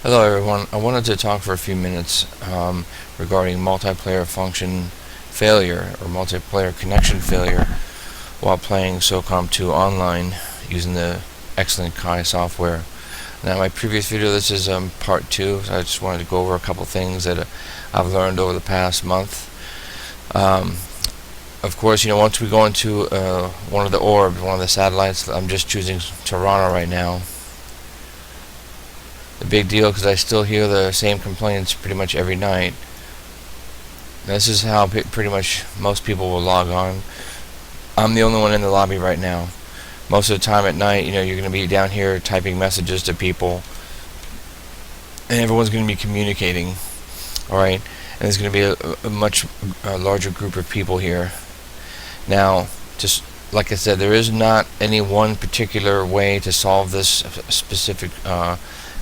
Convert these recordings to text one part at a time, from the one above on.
Hello everyone, I wanted to talk for a few minutes regarding multiplayer function failure or multiplayer connection failure while playing Socom 2 online using the Xlink Kai software. Now, my previous video, this is part 2, so I just wanted to go over a couple things that I've learned over the past month. Of course, once we go into one of the orbs, one of the satellites, I'm just choosing Toronto right now. The big deal, because I still hear the same complaints pretty much every night. This is how pretty much most people will log on. I'm the only one in the lobby right now. Most of the time at night, you're going to be down here typing messages to people, and everyone's going to be communicating. Alright, and there's going to be a much larger group of people here. Now, just like I said, there is not any one particular way to solve this specific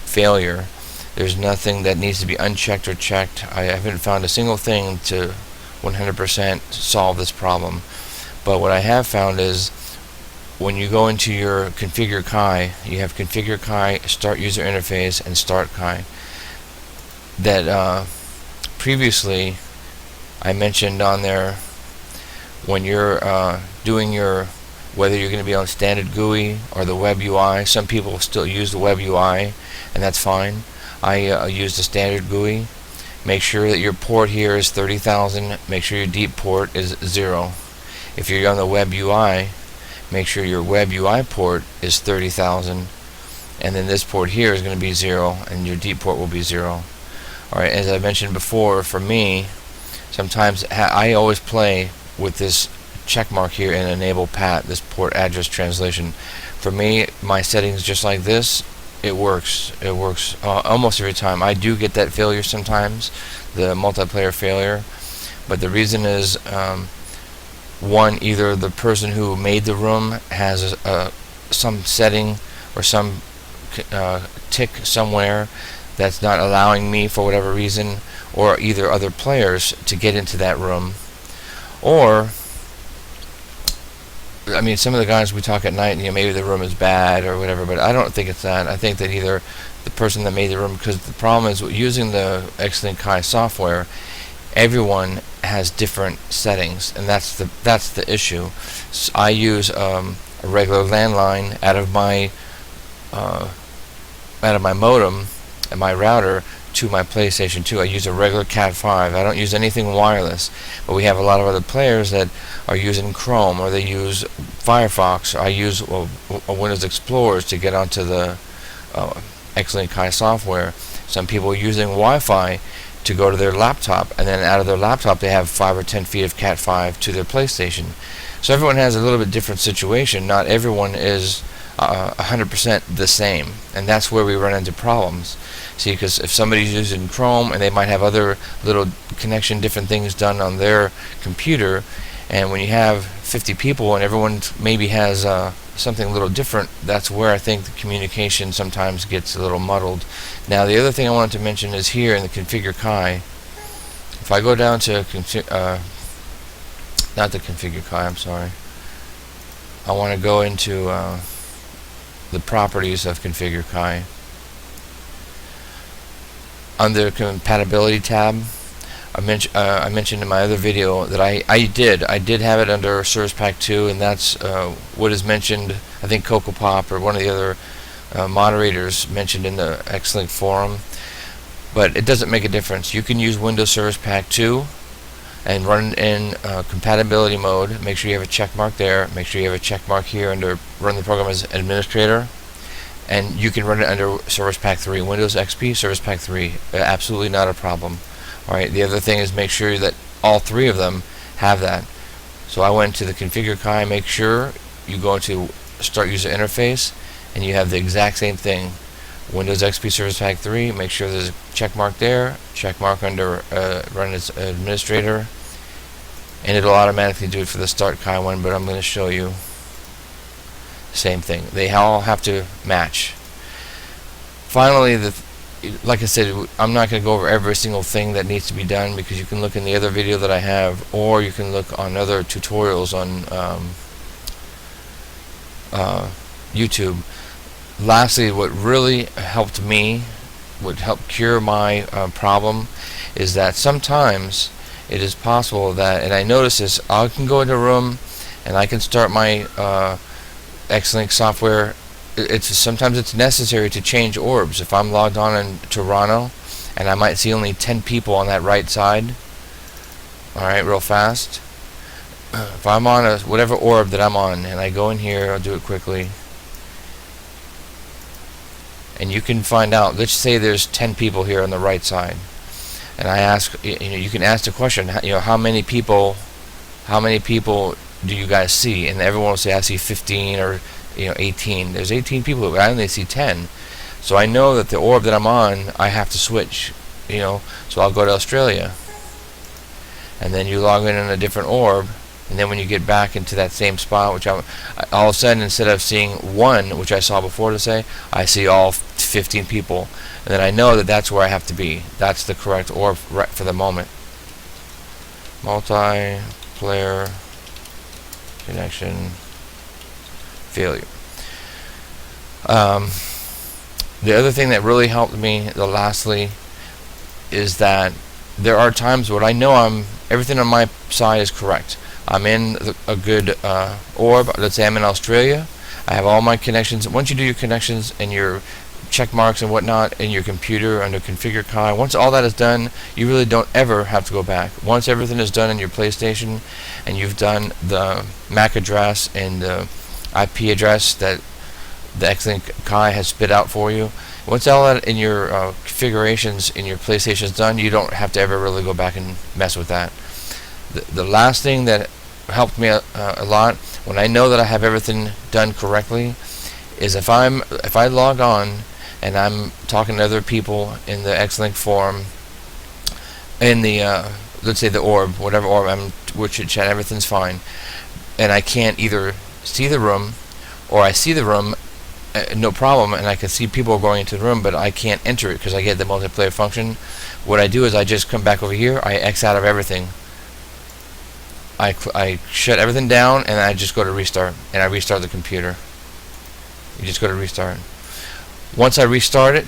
failure. There's nothing that needs to be unchecked or checked. I haven't found a single thing to 100% solve this problem. But what I have found is when you go into your Configure Kai, you have Configure Kai, Start User Interface, and Start Kai. That previously I mentioned on there, when you're doing your, whether you're going to be on standard GUI or the web UI, some people still use the web UI, and that's fine. I use the standard GUI. Make sure that your port here is 30,000. Make sure your deep port is 0. If you're on the web UI, make sure your web UI port is 30,000, and then this port here is going to be 0, and your deep port will be 0. Alright, as I mentioned before, for me, sometimes I always play with this check mark here and enable PAT, this port address translation. For me, my settings just like this, it works. It works almost every time. I do get that failure sometimes, the multiplayer failure, but the reason is one, either the person who made the room has some setting or some tick somewhere that's not allowing me for whatever reason, or either other players to get into that room, or I mean, some of the guys we talk at night, maybe the room is bad or whatever, but I don't think it's that. I think that either the person that made the room, because the problem is using the Xlink Kai software, everyone has different settings, and that's the issue. So I use a regular landline out of my modem and my router to my PlayStation 2. I use a regular Cat5. I don't use anything wireless. But we have a lot of other players that are using Chrome, or they use Firefox. I use a Windows Explorer to get onto the Xlink Kai software. Some people are using Wi-Fi to go to their laptop, and then out of their laptop they have 5 or 10 feet of Cat5 to their PlayStation. So everyone has a little bit different situation. Not everyone is 100% the same, and that's where we run into problems. See, because if somebody's using Chrome and they might have other little connection, different things done on their computer, and when you have 50 people and everyone maybe has something a little different, that's where I think the communication sometimes gets a little muddled. Now, the other thing I wanted to mention is here in the Configure Kai. If I go down to not the Configure Kai, I'm sorry. I want to go into the properties of Configure Kai. Under compatibility tab, I mentioned in my other video that I did have it under Service Pack 2, and that's what is mentioned. I think Coco Pop or one of the other moderators mentioned in the Xlink forum, but it doesn't make a difference. You can use Windows Service Pack 2 and run in compatibility mode. Make sure you have a check mark there. Make sure you have a check mark here under Run the Program as Administrator. And you can run it under Service Pack 3, Windows XP, Service Pack 3. Absolutely not a problem. Alright, the other thing is make sure that all three of them have that. So I went to the Configure Kai, make sure you go to Start User Interface, and you have the exact same thing. Windows XP Service Pack 3, make sure there's a check mark there, check mark under Run as Administrator, and it'll automatically do it for the Start Kai one, but I'm going to show you. Same thing. They all have to match. Finally, like I said, I'm not going to go over every single thing that needs to be done, because you can look in the other video that I have, or you can look on other tutorials on YouTube. Lastly, what really helped me would help cure my problem is that sometimes it is possible that, and I notice this, I can go into a room and I can start my Xlink software. Sometimes it's necessary to change orbs. If I'm logged on in Toronto and I might see only 10 people on that right side, alright, real fast. If I'm on whatever orb that I'm on and I go in here, I'll do it quickly, and you can find out, let's say there's 10 people here on the right side, and I ask, you can ask the question, how many people do you guys see? And everyone will say, I see 15 or 18. There's 18 people, but I only see 10. So I know that the orb that I'm on, I have to switch, so I'll go to Australia, and then you log in a different orb, and then when you get back into that same spot, which all of a sudden, instead of seeing one, which I saw before, to say, I see all 15 people, and then I know that that's where I have to be. That's the correct orb right for the moment. Multiplayer connection failure. The other thing that really helped me, lastly, is that there are times when I know everything on my side is correct. I'm in a good orb. Let's say I'm in Australia. I have all my connections. Once you do your connections and your check marks and whatnot in your computer under Configure Kai, once all that is done, you really don't ever have to go back. Once everything is done in your PlayStation and you've done the MAC address and the IP address that the Xlink Kai has spit out for you, once all that in your configurations in your PlayStation is done, you don't have to ever really go back and mess with that. The last thing that helped me a lot, when I know that I have everything done correctly, is if I log on and I'm talking to other people in the Xlink forum, in the let's say the orb, whatever orb we're chit-chat, everything's fine, and I can't either see the room, or I see the room, no problem, and I can see people going into the room, but I can't enter it because I get the multiplayer function. What I do is I just come back over here, I X out of everything, I shut everything down, and I just go to restart, and I restart the computer. You just go to restart. Once I restart it,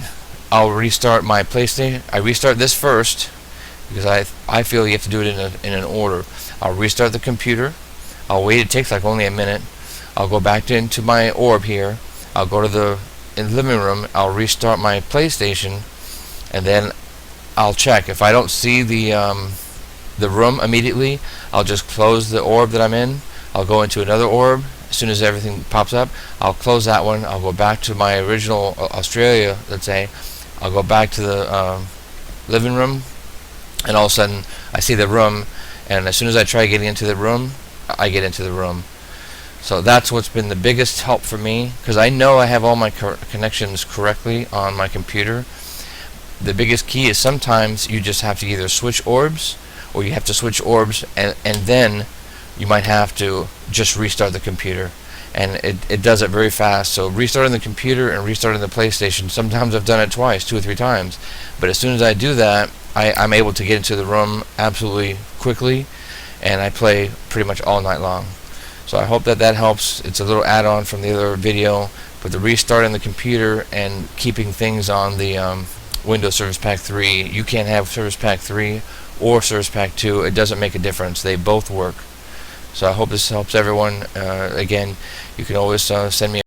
I'll restart my PlayStation. I restart this first because I feel you have to do it in an order. I'll restart the computer. I'll wait. It takes like only a minute. I'll go back into my orb here. I'll go to in the living room. I'll restart my PlayStation, and then I'll check. If I don't see the room immediately, I'll just close the orb that I'm in. I'll go into another orb. As soon as everything pops up, I'll close that one. I'll go back to my original Australia, let's say. I'll go back to the living room, and all of a sudden I see the room, and as soon as I try getting into the room, I get into the room. So that's what's been the biggest help for me, because I know I have all my connections correctly on my computer. The biggest key is sometimes you just have to either switch orbs, or you have to switch orbs and then you might have to just restart the computer, and it does it very fast. So restarting the computer and restarting the PlayStation, sometimes I've done it twice, 2 or 3 times, but as soon as I do that, I'm able to get into the room absolutely quickly, and I play pretty much all night long. So I hope that helps. It's a little add-on from the other video, but the restarting the computer and keeping things on the Windows Service Pack 3, you can't have Service Pack 3 or Service Pack 2. It doesn't make a difference. They both work. So I hope this helps everyone. Again, you can always send me